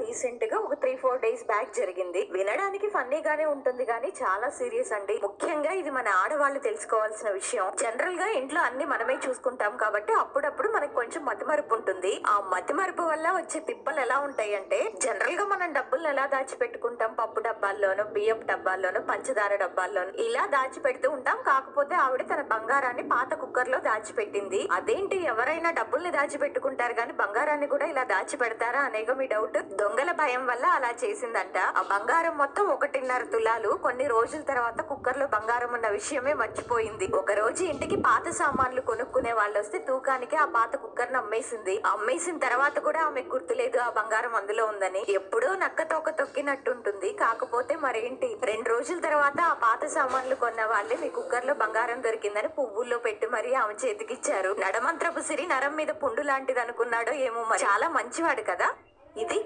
Recent గా ఒక 3-4 days back జరిగింది. వినడానికి ఫన్నీగానే ఉంటుంది కానీ చాలా సీరియస్ అండి. ముఖ్యంగా ఇది మన ఆడవాళ్ళు తెలుసుకోవాల్సిన విషయం. జనరల్ గా ఇంట్లో అన్ని మనమే చూసుకుంటాం కాబట్టి అప్పుడప్పుడు మనకు కొంచెం మతిమరుపు ఉంటుంది. ఆ మతిమరుపు వల్ల వచ్చే తిప్పలు ఎలా ఉంటాయి అంటే, జనరల్ గా మనం డబ్బులను ఎలా దాచిపెట్టుకుంటాం, పప్పు డబ్బాల్లోనూ, బియ్యపు డబ్బాల్లోనూ, పంచదార డబ్బాల్లోనూ ఇలా దాచిపెడుతూ ఉంటాం. కాకపోతే ఆవిడ తన బంగారాన్ని పాత కుక్కర్ లో దాచిపెట్టింది. అదేంటి, ఎవరైనా డబ్బుల్ని దాచిపెట్టుకుంటారు కానీ బంగారాన్ని కూడా ఇలా దాచి పెడతారా అనేగా మీ డౌట్. దొంగల భయం వల్ల అలా చేసిందంట. ఆ బంగారం మొత్తం 1.5 తులాలు. కొన్ని రోజుల తర్వాత కుక్కర్ లో బంగారం ఉన్న విషయమే మర్చిపోయింది. ఒక రోజు ఇంటికి పాత సామాన్లు కొనుక్కునే వాళ్ళు వస్తే తూకానికి ఆ పాత కుక్కర్ ను అమ్మేసింది. అమ్మేసిన తర్వాత కూడా ఆమె గుర్తులేదు ఆ బంగారం అందులో ఉందని. ఎప్పుడో నక్క తోక తొక్కినట్టుంటుంది. కాకపోతే మరేంటి, 2 రోజుల తర్వాత ఆ పాత సామాన్లు కొన్న వాళ్ళే మీ కుక్కర్ లో బంగారం దొరికిందని పువ్వుల్లో పెట్టి మరీ ఆమె చేతికిచ్చారు. నడమంత్రపు సిరి నరం మీద పుండు లాంటిది అనుకున్నాడో ఏమో మరి. చాలా మంచివాడు కదా. ఇది